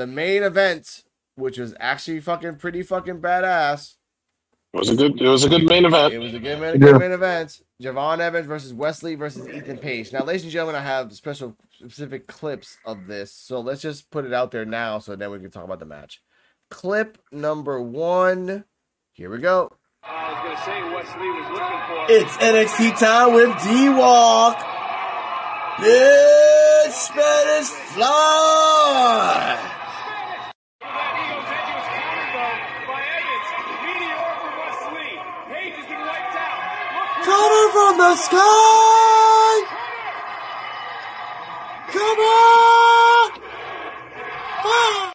the main event, which was actually pretty fucking badass. It was a good main event. It was a good main event. Javon Evans versus Wesley versus Ethan Page. Now, ladies and gentlemen, I have specific clips of this, so let's just put it out there now, so then we can talk about the match. Clip number 1. Here we go. I was gonna say Wesley was looking for. It's NXT time with D-Walk. Bitch, Spanish fly. Coming from the sky. Come on. Ah.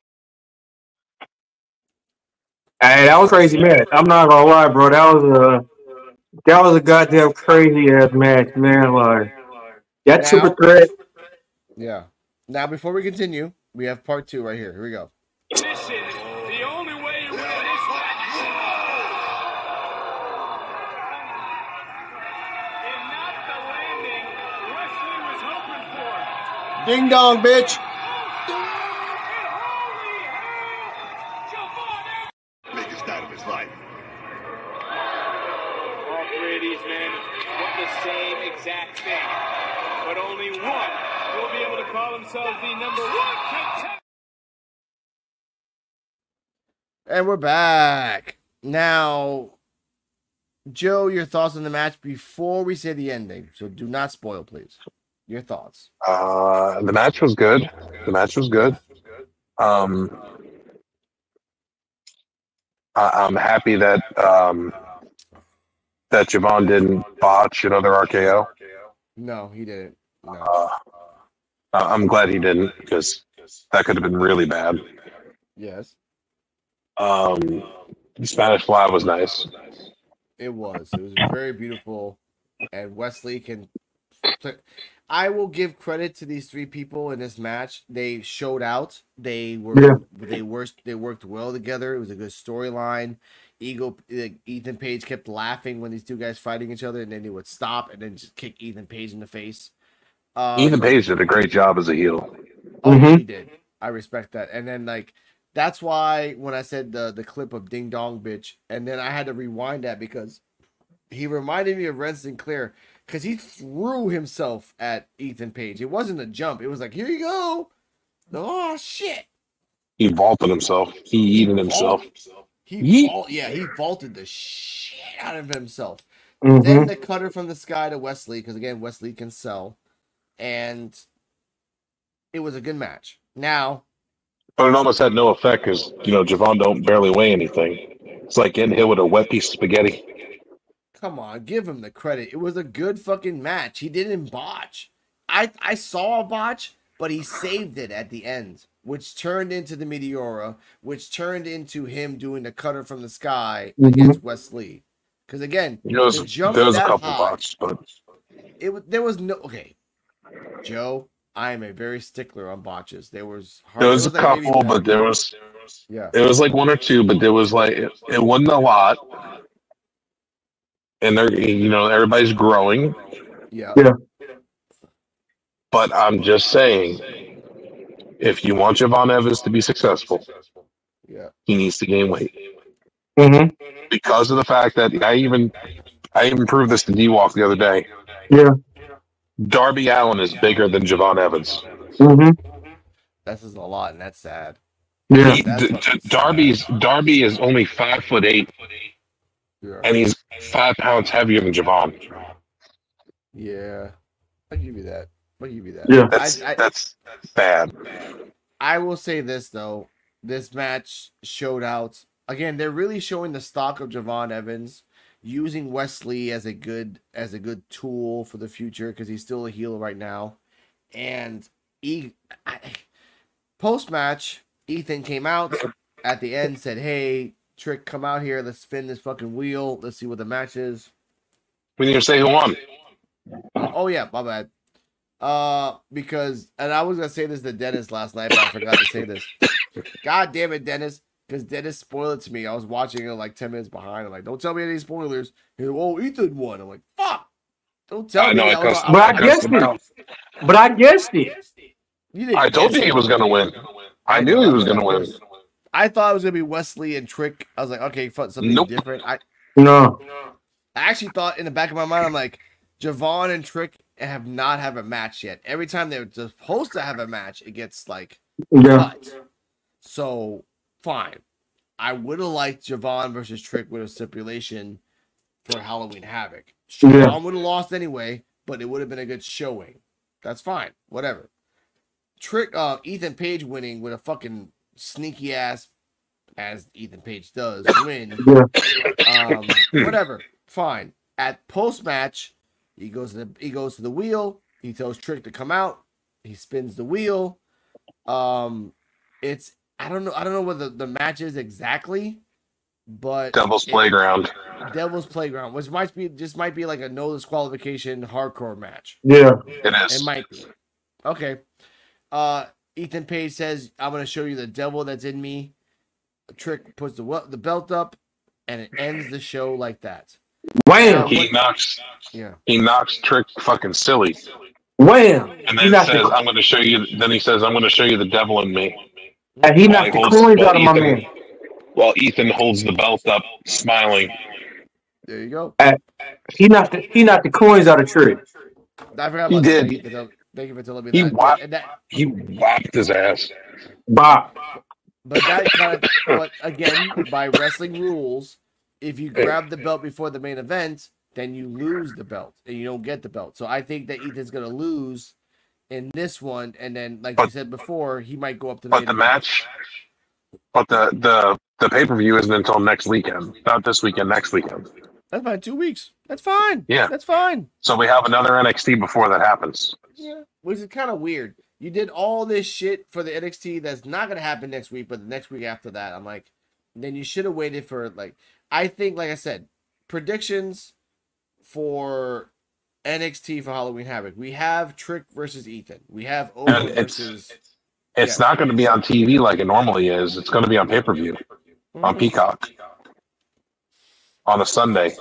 Hey, that was crazy match. I'm not gonna lie, bro. That was a goddamn crazy ass match, man. Like that Now, super threat. Yeah. Now, before we continue, we have part 2 right here. Here we go. The only way you win this match. And not the landing Wesley was hoping for. Ding dong, bitch. Biggest night of his life. All 3 of these men want the same exact thing, but only one will be able to call themselves the number 1 contender. And we're back. Now, Joe, your thoughts on the match before we say the ending. So do not spoil, please. Your thoughts. The match was good. I'm happy that that Javon didn't botch another RKO. No, he didn't. No. I'm glad he didn't, because that could have been really bad. Yes. The Spanish Fly was nice. It was very beautiful, and Wesley can. I will give credit to these 3 people in this match. They showed out. They worked well together. It was a good storyline. Ethan Page kept laughing when these 2 guys fighting each other, and then he would stop and then just kick Ethan Page in the face. Ethan Page did a great job as a heel. Oh, he did. I respect that. And then that's why when I said the clip of Ding Dong Bitch, and then I had to rewind that because he reminded me of Red Sinclair, because he threw himself at Ethan Page. It wasn't a jump. It was like, here you go. Oh, shit. He vaulted himself. He eaten himself. He vaulted the shit out of himself. Then the cutter from the sky to Wesley, because again, Wesley can sell. And it was a good match. Now, but it almost had no effect because, Javon don't barely weigh anything. It's like getting hit with a wet piece of spaghetti. Come on, give him the credit. It was a good fucking match. He didn't botch. I saw a botch, but he saved it at the end, which turned into the Meteora, which turned into him doing the cutter from the sky against Wesley. Because again, there was a couple botches, but there was no. Okay, Joe, I am a very stickler on botches. There was a couple, but there was it was like 1 or 2, but there was it wasn't a lot. And they're everybody's growing. Yeah. But I'm just saying, if you want Javon Evans to be successful, he needs to gain weight. Because of the fact that I even proved this to D-Walk the other day. Yeah. Darby Allin is bigger than Javon Evans. That says a lot, and that's sad. Yeah. Darby is only 5'8", and he's 5 pounds heavier than Javon. Yeah, I'll give you that. Yeah, that's bad. I will say this though: this match showed out again. They're really showing the stock of Javon Evans, using Wesley as a good tool for the future because he's still a heel right now. And post match, Ethan came out at the end, said, "Hey, Trick, come out here. Let's spin this fucking wheel. Let's see what the match is." We need to say who won. Oh yeah, my bad. Because, and I was gonna say this to Dennis last night, but I forgot to say this. God damn it, Dennis. Because Dennis spoiled it to me. I was watching it like 10 minutes behind. I'm like, don't tell me any spoilers. He's like, oh, Ethan won. I'm like, fuck. Don't tell me. But I guessed it. I told you he was gonna win. I knew he was going to win. I thought it was going to be Wesley and Trick. I was like, okay, something different. I actually thought in the back of my mind, I'm like, Javon and Trick have not had a match yet. Every time they're supposed to have a match, it gets like cut. So fine. I would have liked Javon versus Trick with a stipulation for Halloween Havoc. Javon would have lost anyway, but it would have been a good showing. That's fine. Whatever. Trick, Ethan Page winning with a fucking sneaky ass, as Ethan Page does, win. Whatever. Fine. At post match, he goes to the wheel. He tells Trick to come out. He spins the wheel. It's I don't know what the match is exactly, but Devil's Playground, which might be like a no disqualification hardcore match. Yeah, it is. It might be. Okay. Ethan Page says, "I'm going to show you the devil that's in me." Trick puts the belt up, and it ends the show like that. Wham! He knocks Trick fucking silly. Wham! And then says, "I'm going to show you." Then he says, "I'm going to show you the devil in me." And he knocked the coins out of my man. While Ethan holds the belt up, smiling. There you go. He knocked the coins out of Trick. I forgot about that. Thank you for telling me that. He whacked his ass. Bop. But that kind of, but again, by wrestling rules, if you grab the belt before the main event, then you lose the belt and you don't get the belt. So I think that Ethan's going to lose in this one, and then, like you said before, he might go up to the main event. Match. But the pay-per-view isn't until next weekend. Not this weekend, next weekend. That's fine. 2 weeks. That's fine. Yeah. That's fine. So we have another NXT before that happens. Yeah. Which is kind of weird. You did all this shit for the NXT that's not going to happen next week, but the next week after that, I'm like, then you should have waited for, like, I think, like I said, predictions for NXT for Halloween Havoc. We have Trick versus Ethan. We have Owen versus... It's not going to be on TV like it normally is. It's going to be on pay-per-view on Peacock on a Sunday.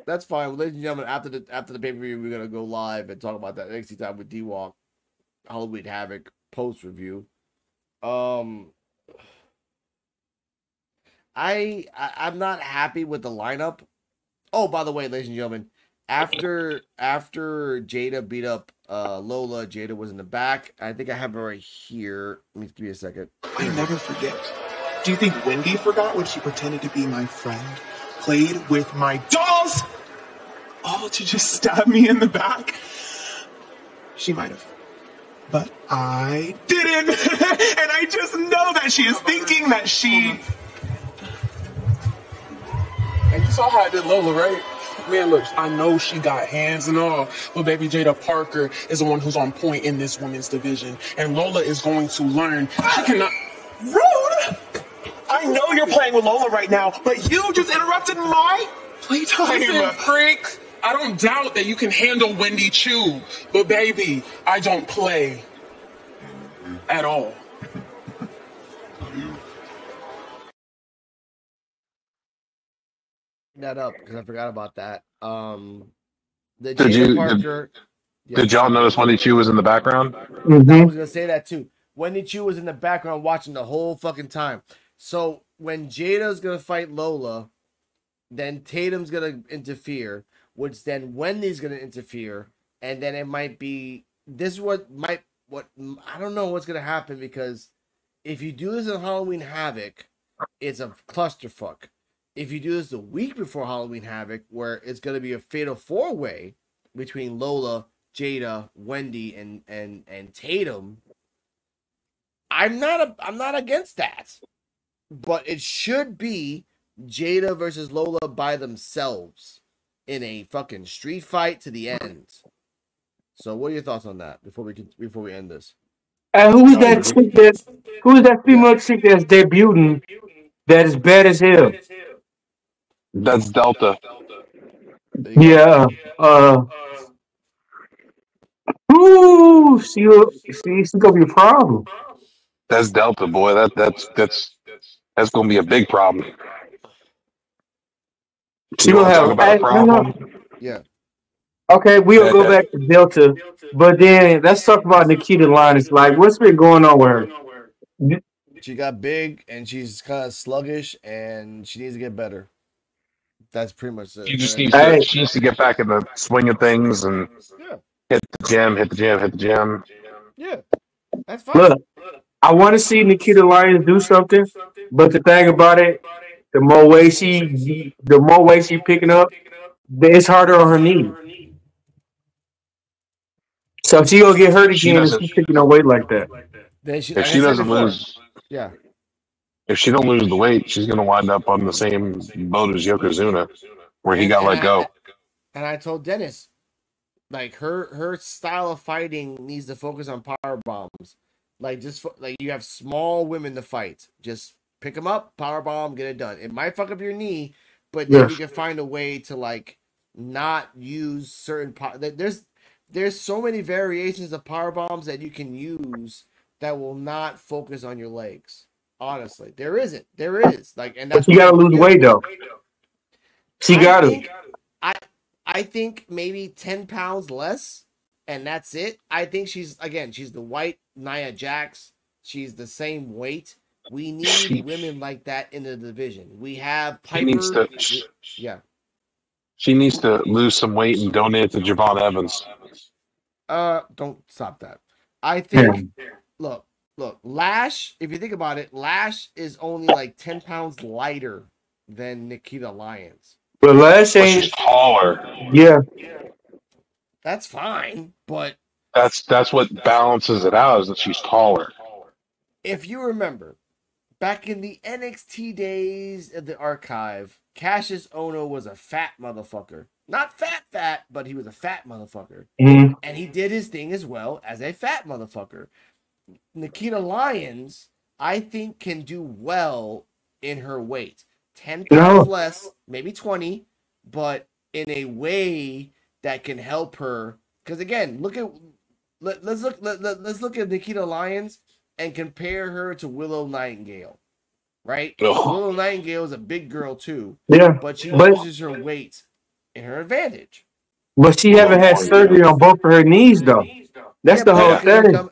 That's fine. Well, ladies and gentlemen, after the pay-per-view, we're going to go live and talk about that NXT time with D-Walk, Halloween Havoc post-review. I'm not happy with the lineup. Oh, by the way, ladies and gentlemen, after Jada beat up Lola, Jada was in the back. I think I have it right here. Let me give you a second. I never forget. Do you think Wendy forgot when she pretended to be my friend? Played with my dolls? All to just stab me in the back? She might have. But I didn't. And I just know that she is thinking that she... And you saw how I did Lola, right? Man, look, I know she got hands and all, but baby Jada Parker is the one who's on point in this women's division. And Lola is going to learn she cannot... Rude! I know you're playing with Lola right now, but you just interrupted my playtime. Listen, prick, I don't doubt that you can handle Wendy Chu, but baby, I don't play at all. That up because I forgot about that. Did y'all notice Wendy Chu was in the background? Mm-hmm. I was gonna say that too. Wendy Chu was in the background watching the whole fucking time. So when Jada's gonna fight Lola, then Tatum's gonna interfere, which then Wendy's gonna interfere, and then it might be this is what I don't know what's gonna happen, because if you do this in Halloween Havoc, it's a clusterfuck. If you do this the week before Halloween Havoc, where it's going to be a fatal 4-way between Lola, Jada, Wendy, and Tatum, I'm not against that. But it should be Jada versus Lola by themselves in a fucking street fight to the end. So, what are your thoughts on that before we end this? And who's that female chick that's debuting that is bad as hell? That's Delta. Yeah. Ooh, she's gonna be a problem. That's Delta, boy. That's gonna be a big problem. She will have about a problem. Yeah. Okay, we'll go back to Delta, but then let's talk about Nikita Lyons. Like, what's been going on with her? She got big and she's kind of sluggish and she needs to get better. That's pretty much it. She just needs to get back in the swing of things and hit the gym. Yeah, that's fine. Look, I want to see Nikita Lyons do something, but the thing about it, the more weight she picking up, it's harder on her knee. So if she gonna get hurt again, if she's picking up weight like that. If she doesn't lose, if she don't lose the weight, she's gonna wind up on the same boat as Yokozuna, where he got let go. And I told Dennis, like her style of fighting needs to focus on power bombs. Like like you have small women to fight, just pick them up, power bomb, get it done. It might fuck up your knee, but then you can find a way to like not use certain there's so many variations of power bombs that you can use that will not focus on your legs. Honestly, there isn't. There is like, and that's you gotta lose weight though. She got to. I think maybe 10 pounds less, and that's it. I think she's the white Nia Jax. She's the same weight. We need women like that in the division. We have Piper. She needs to lose some weight and donate to Javon Evans. Don't stop that. I think. Look, Lash. If you think about it, Lash is only like 10 pounds lighter than Nikita Lyons. But Lash ain't taller. Yeah, that's fine. But that's what balances it out is that she's taller. If you remember, back in the NXT days of the archive, Cassius Ohno was a fat motherfucker. Not fat, but he was a fat motherfucker. Mm-hmm. And he did his thing as well as a fat motherfucker. Nikita Lyons, I think, can do well in her weight. 10 pounds less, maybe 20, but in a way that can help her. Because again, let's look at Nikita Lyons and compare her to Willow Nightingale, right? Willow Nightingale is a big girl too, but she uses her weight in her advantage. But she haven't had surgery on both of her knees though. That's the whole thing.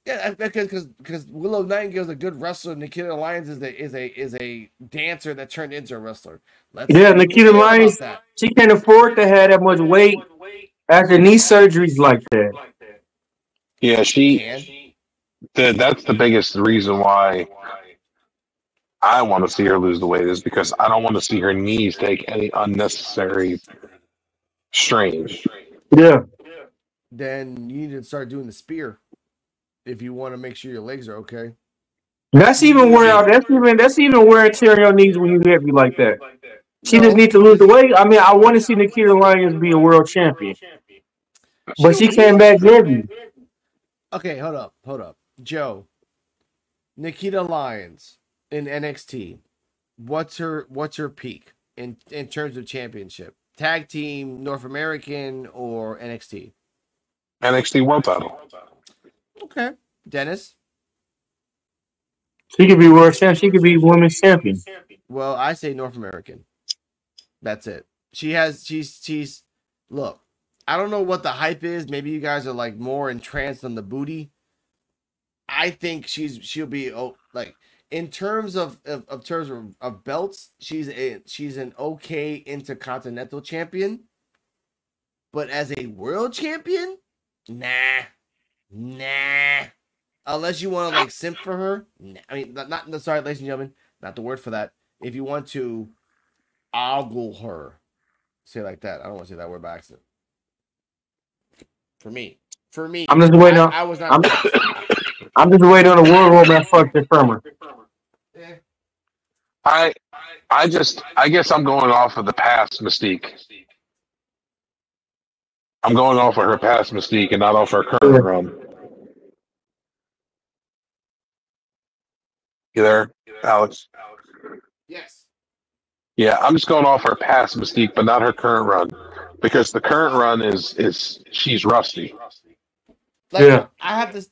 Yeah, because Willow Nightingale is a good wrestler. Nikita Lyons is a dancer that turned into a wrestler. Nikita Lyons, she can't afford to have that much weight after knee surgeries like that. Yeah, that's the biggest reason why I want to see her lose the weight is because I don't want to see her knees take any unnecessary strain. Yeah. Then you need to start doing the spear if you want to make sure your legs are okay. That's even wear out. That's even wear and tear on your knees when you heavy like that. She just needs to lose the weight. I mean, I want to see Nikita Lyons be a world champion, but she came back heavy. Okay, hold up, Joe. Nikita Lyons in NXT. What's her peak in terms of championship? Tag team, North American, or NXT? NXT World Title. Okay, Dennis. She could be world champion. She could be women's champion. Well, I say North American. That's it. She's. Look, I don't know what the hype is. Maybe you guys are like more entranced on the booty. I think she'll be like in terms of belts. She's an okay intercontinental champion, but as a world champion, nah. Unless you want to like simp for her. Nah. I mean, not sorry, ladies and gentlemen, not the word for that. If you want to ogle her, say it like that. I don't want to say that word by accident. For me, I'm just waiting on. I was not. I'm just waiting on a world woman fucking from her. I guess I'm going off of the past Mystique. I'm going off of her past Mystique and not off her current run. You there, Alex? Yes. Yeah, I'm just going off her past Mystique, but not her current run, because the current run is she's rusty. Like, I have to,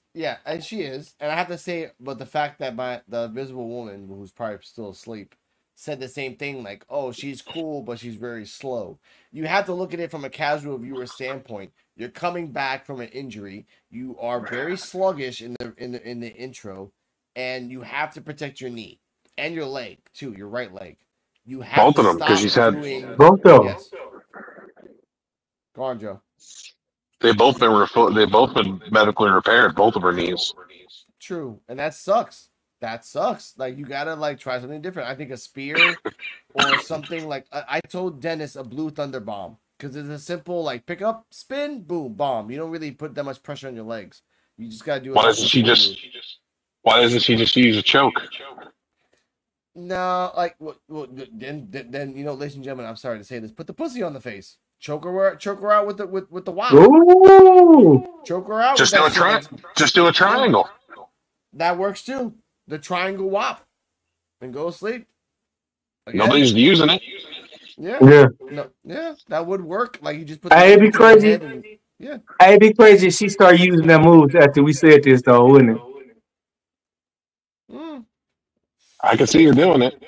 and she is, and I have to say, but the fact that the Invisible Woman, who's probably still asleep, said the same thing, like, oh, she's cool, but she's very slow. You have to look at it from a casual viewer standpoint. You're coming back from an injury. You are very sluggish in the intro. and you have to protect your knee and your leg too, your right leg. You have both to of them because she's had both of them. Yes. Go on, Joe. They've both been medically repaired, both of her knees. True, and that sucks. That sucks. Like, you gotta like try something different. I think a spear or something like I told Dennis a Blue Thunder bomb because it's a simple like pick up, spin, boom, bomb. You don't really put that much pressure on your legs. You just gotta do it. Why doesn't she just use a choke? No, like well, then ladies and gentlemen, I'm sorry to say this, put the pussy on the face. Choke her out with the wop. Ooh. Choke her out. Just do a triangle. That works too. The triangle wop, and go to sleep. Again. Nobody's using it. Yeah. No, that would work. Like, you just put. It'd be crazy. It'd be crazy if she started using that move after we said this, though, wouldn't it? I can see her doing it.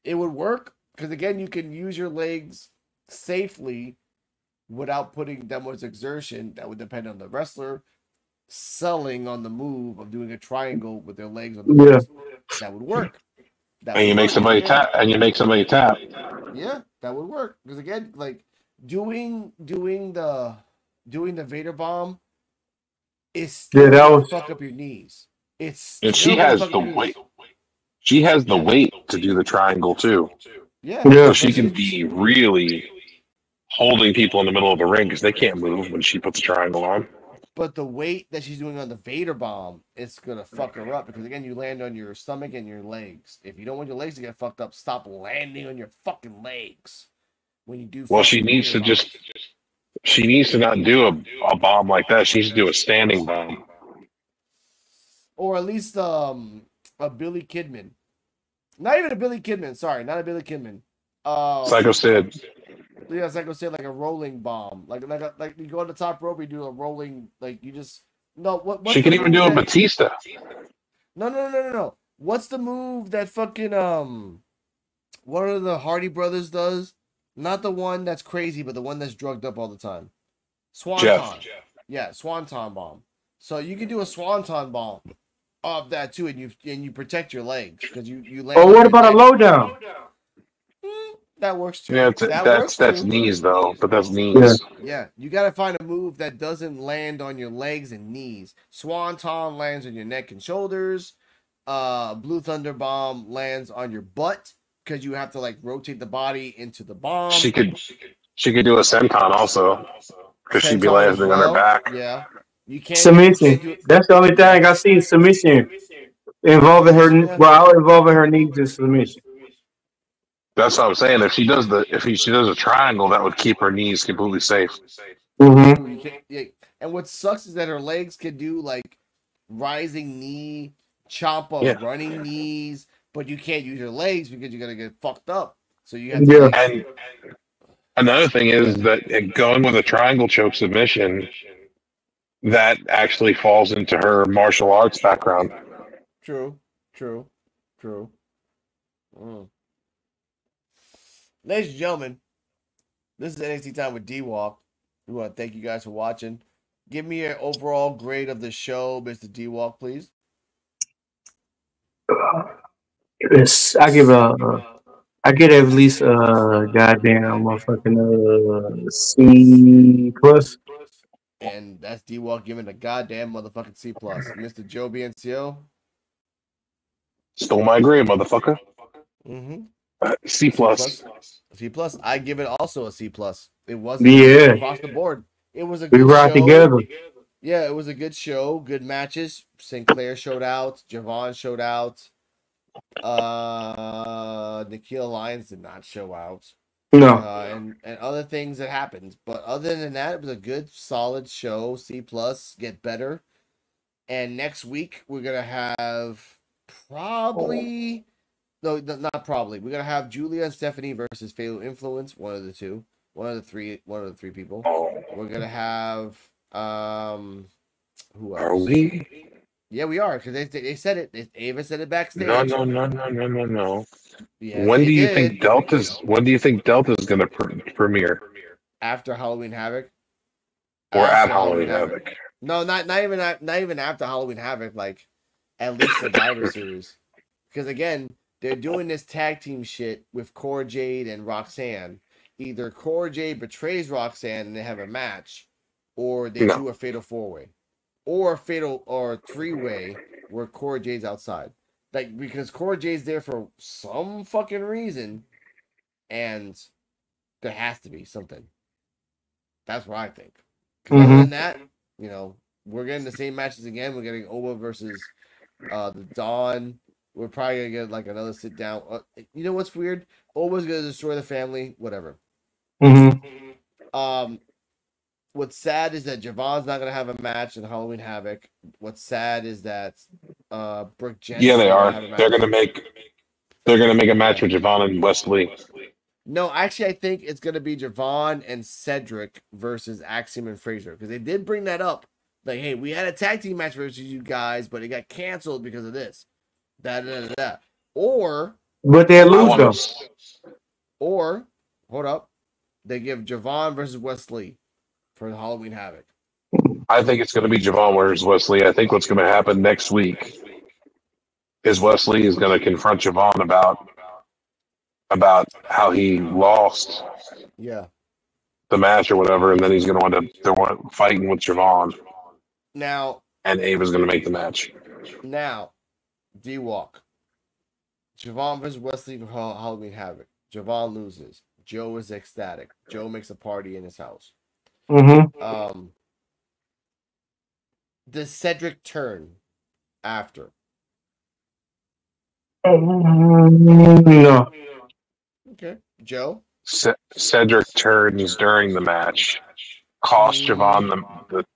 It would work because again, you can use your legs safely without putting that much exertion. That would depend on the wrestler selling on the move of doing a triangle with their legs on the face. That would work. And you make somebody tap. Yeah, that would work because again, like doing the Vader bomb is still fuck up your knees. And she has the weight. She has the weight to do the triangle too. Yeah. So she can be really holding people in the middle of the ring because they can't move when she puts a triangle on. But the weight that she's doing on the Vader bomb is gonna fuck her up because again, you land on your stomach and your legs. If you don't want your legs to get fucked up, stop landing on your fucking legs when you do. Well, she needs to not do a bomb like that. She needs to do a standing bomb, or at least a Billy Kidman. Not even a Billy Kidman. Sorry, not a Billy Kidman. Psycho Sid. Yeah, Psycho Sid, like a rolling bomb, like you go on the top rope, you do a rolling, like you just What she can even do a Batista. No. What's the move that fucking one of the Hardy brothers does? Not the one that's crazy, but the one that's drugged up all the time. Swanton. Yeah, Swanton bomb. So you can do a Swanton bomb of that too, and you protect your legs because you land. Oh, what about a lowdown? That works too. Yeah, that's knees though, but that's knees. Yeah, you gotta find a move that doesn't land on your legs and knees. Swanton lands on your neck and shoulders. Blue Thunder bomb lands on your butt because you have to like rotate the body into the bomb. She could do a senton also because she'd be landing on her back. Yeah, you can't submission. That's the only thing I see. Submission involving her. Well, involving her knees is submission. That's what I'm saying. If she does a triangle, that would keep her knees completely safe. Mm-hmm. And what sucks is that her legs can do like rising knee, chop up, running knees, but you can't use your legs because you're gonna get fucked up. So you have to. And another thing is that going with a triangle choke submission, that actually falls into her martial arts background. True. Ladies and gentlemen, this is NXT Time with D-Walk. We want to thank you guys for watching. Give me an overall grade of the show, Mr. D-Walk, please. Yes, I get at least a goddamn motherfucking C+. And that's D-Walk giving a goddamn motherfucking C+. Mr. Joe BNCO. Stole my grade, motherfucker. Mm-hmm. C+. C+. I give it also a C+. It wasn't across the board. It was a good show. We rocked together. Yeah, it was a good show. Good matches. Sinclair showed out. Javon showed out. Nikhil Lyons did not show out. No. And other things that happened. But other than that, it was a good, solid show. C+. Get better. And next week, we're going to have probably... No, not probably. We're gonna have Julia and Stephanie versus Fatal Influence. One of the two. One of the three people. We're gonna have who else? Are we? Yeah, we are because they said it. Ava said it backstage. No. Yeah, when do you think Delta's gonna premiere? After Halloween Havoc. Or at Halloween Havoc? No, not even after Halloween Havoc. Like at least Survivor Series. Because again, they're doing this tag team shit with Cora Jade and Roxanne. Either Cora Jade betrays Roxanne and they have a match, or they do a fatal 4-way. Or a fatal or 3-way where Cora Jade's outside. Like, because Cora Jade's there for some fucking reason, and there has to be something. That's what I think. Other than that, you know, we're getting the same matches again. We're getting Oba versus the Dawn. We're probably gonna get like another sit down. You know what's weird? Oba's gonna destroy the family. Whatever. What's sad is that Javon's not gonna have a match in Halloween Havoc. What's sad is that Brooke Jensen. Yeah, they are. They're gonna make a match with Javon and Wesley. No, actually, I think it's gonna be Javon and Cedric versus Axiom and Fraser, because they did bring that up. Like, hey, we had a tag team match versus you guys, but it got canceled because of this. Or, but they lose though. Or, hold up, they give Javon versus Wesley for the Halloween Havoc. I think it's going to be Javon versus Wesley. I think what's going to happen next week is Wesley is going to confront Javon about how he lost the match or whatever, and then he's going to wind up they're fighting with Javon. Now, and Ava's going to make the match. Now, D-Walk. Javon versus Wesley for Halloween Havoc. Javon loses. Joe is ecstatic. Joe makes a party in his house. Does Cedric turn after? No. Okay. Joe? Cedric turns during the match, costs Javon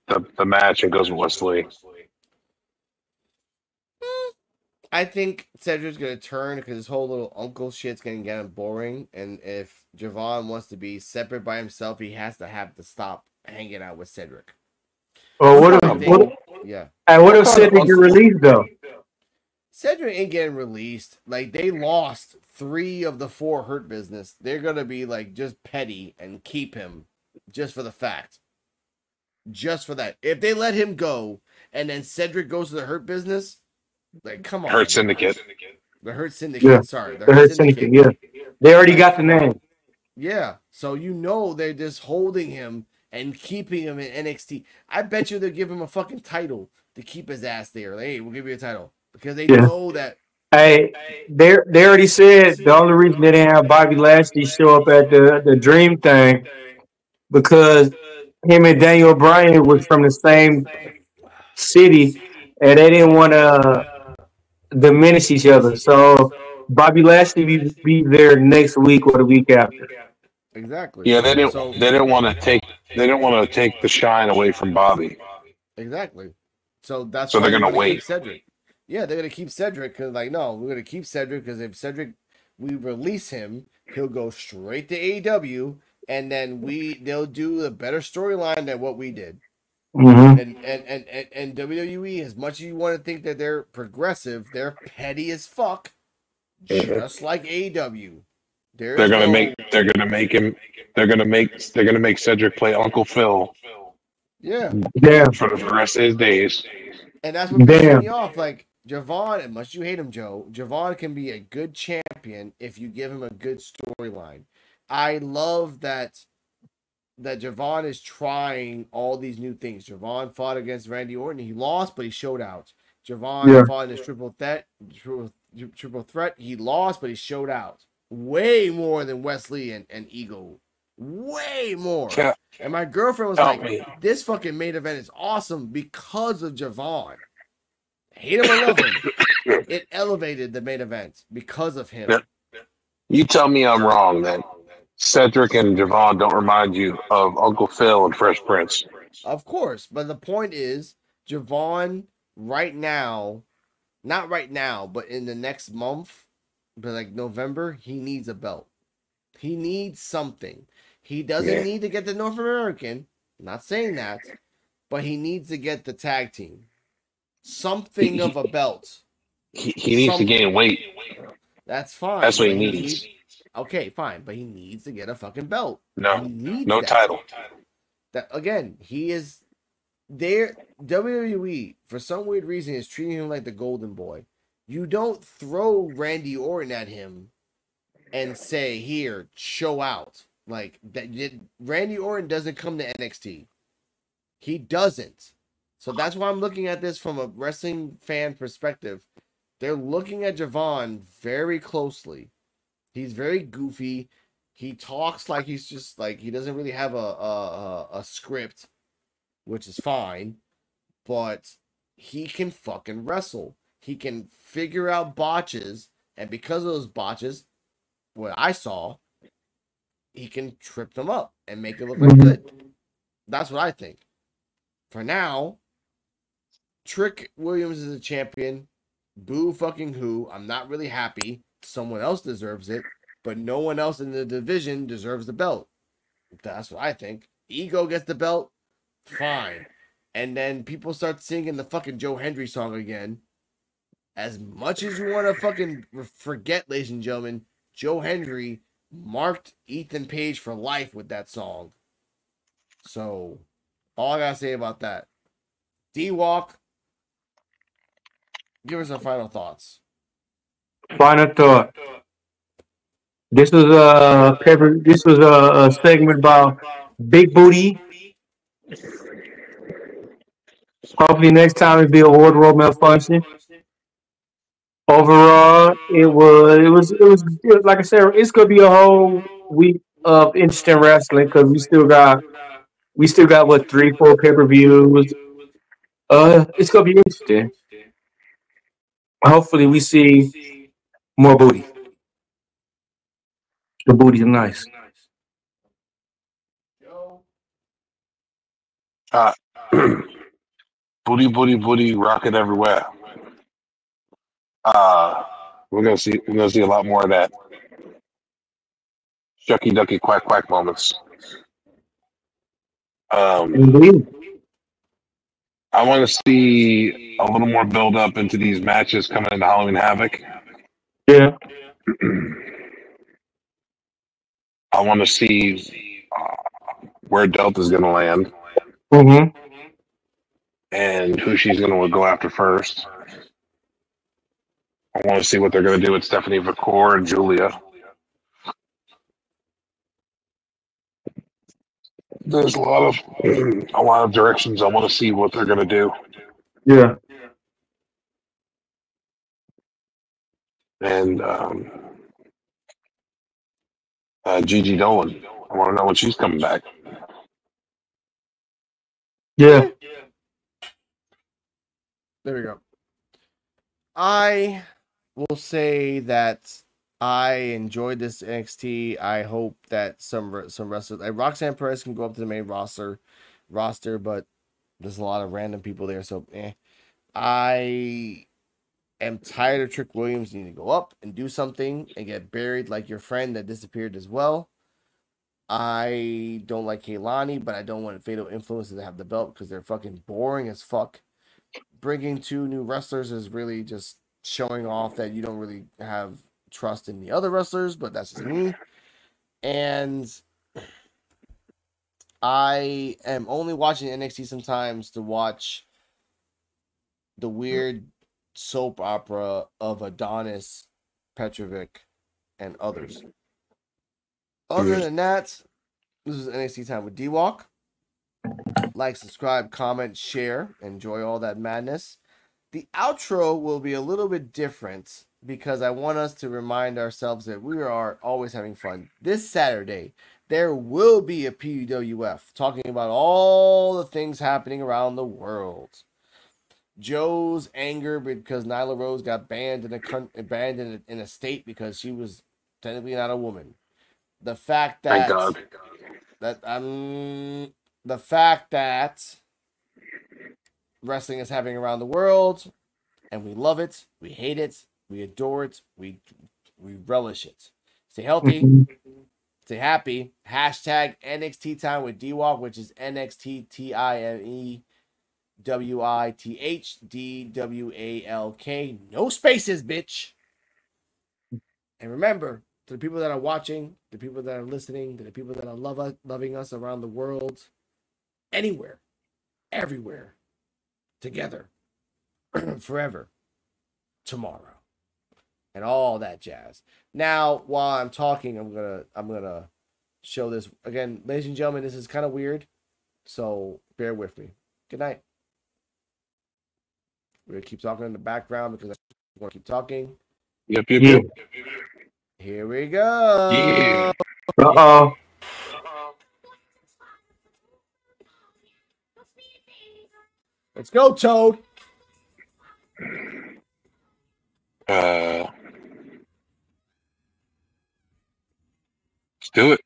the match, and goes with Wesley. I think Cedric's going to turn because his whole little uncle shit's going to get boring. And if Javon wants to be separate by himself, he has to stop hanging out with Cedric. Well, what if Cedric get released, though? Cedric ain't getting released. Like, they lost 3 of the 4 Hurt Business. They're going to be, like, just petty and keep him just for the fact. Just for that. If they let him go and then Cedric goes to the Hurt Business, like, come on. Hurt Syndicate. The Hurt Syndicate. Yeah. Sorry. The Hurt Syndicate, yeah. They already got the name. Yeah. So, you know, they're just holding him and keeping him in NXT. I bet you they'll give him a fucking title to keep his ass there. Like, hey, we'll give you a title. Because they know that. Hey, they already said the only reason they didn't have Bobby Lashley show up at the Dream thing because him and Daniel Bryan was from the same city and they didn't want to diminish each other. So Bobby Lashley be there next week or the week after. Exactly. Yeah, they didn't want to take the shine away from Bobby. Exactly. So that's so why they're gonna wait. Cedric. Yeah, they're gonna keep Cedric because, like, no, we're gonna keep Cedric because if Cedric, we release him, he'll go straight to AEW, and then they'll do a better storyline than what we did. And WWE, as much as you want to think that they're progressive, they're petty as fuck, just like AEW. They're gonna make Cedric play Uncle Phil. Yeah. For the rest of his days. And that's what pisses me off. Like, Javon, as much as you hate him, Joe, Javon can be a good champion if you give him a good storyline. I love that Javon is trying all these new things. Javon fought against Randy Orton. He lost, but he showed out. Javon fought in his triple threat. He lost, but he showed out. Way more than Wesley and Ego. Way more. Yeah. And my girlfriend was this fucking main event is awesome because of Javon. Hate him or love him. It elevated the main event because of him. Yeah. You tell me I'm wrong then. Cedric and Javon don't remind you of Uncle Phil and Fresh Prince. Of course. But the point is, Javon right now, not right now, but in the next month, but like November, he needs a belt. He needs something. He doesn't need to get the North American. I'm not saying that. But he needs to get the tag team. Something of a belt. He needs to gain weight. That's fine. That's what he needs. Okay, fine. But he needs to get a fucking belt. No title. That again, he is WWE, for some weird reason, is treating him like the golden boy. You don't throw Randy Orton at him and say, "Here, show out." Like that. Randy Orton doesn't come to NXT. He doesn't. So that's why I'm looking at this from a wrestling fan perspective. They're looking at Javon very closely. He's very goofy. He talks like he's just like he doesn't really have a script, which is fine, but he can fucking wrestle. He can figure out botches, and because of those botches, what I saw, he can trip them up and make it look like good. That's what I think. For now, Trick Williams is a champion. Boo fucking who. I'm not really happy. Someone else deserves it, but no one else in the division deserves the belt. That's what I think. Ego gets the belt, fine. And then people start singing the fucking Joe Hendry song again. As much as you want to fucking forget, ladies and gentlemen, Joe Hendry marked Ethan Page for life with that song. So, all I gotta say about that. D-Walk, give us some final thoughts. Final thought. This was a segment about big booty. Hopefully next time it'll be a wardrobe malfunction. Overall, it was like I said, it's gonna be a whole week of interesting wrestling because we still got what 3-4 pay-per-views. It's gonna be interesting. Hopefully we see more booty. The booty's nice. Booty, rocket everywhere. We're gonna see a lot more of that. Shucky ducky quack quack moments. I want to see a little more build up into these matches coming into Halloween Havoc. Yeah. I want to see where Delta's going to land. Mm-hmm. And who she's going to go after first. I want to see what they're going to do with Stephanie Vacour and Julia. There's a lot of directions I want to see what they're going to do. Yeah. And Gigi Dolan, I want to know when she's coming back. Yeah. There we go. I will say that I enjoyed this NXT. I hope that some wrestlers like Roxanne Perez can go up to the main roster, but there's a lot of random people there. So, I am tired of Trick Williams needing to go up and do something and get buried like your friend that disappeared as well. I don't like Kaylani, but I don't want Fatal Influences to have the belt because they're fucking boring as fuck. Bringing 2 new wrestlers is really just showing off that you don't really have trust in the other wrestlers, but that's just me. And I am only watching NXT sometimes to watch the weird soap opera of Adonis, Petrovic, and others. Other than that, this is NXT time with D-Walk. Like, subscribe, comment, share. Enjoy all that madness. The outro will be a little bit different because I want us to remind ourselves that we are always having fun. This Saturday, there will be a PWF talking about all the things happening around the world. Joe's anger because Nyla Rose got banned in a state because she was technically not a woman. The fact that the fact that wrestling is happening around the world, and we love it, we hate it, we adore it, we relish it. Stay healthy, stay happy. Hashtag NXT Time with D-Walk, which is NXTTimewithdWalk. No spaces, bitch. And remember, to the people that are watching, the people that are listening, to the people that are loving us around the world, anywhere, everywhere together forever tomorrow and all that jazz. Now, while I'm talking, I'm gonna show this again, ladies and gentlemen. This is kind of weird, so bear with me. Good night. We're gonna keep talking in the background because I want to keep talking. Yep. Here we go. Yeah. Uh-oh. Let's go, Toad. Let's do it.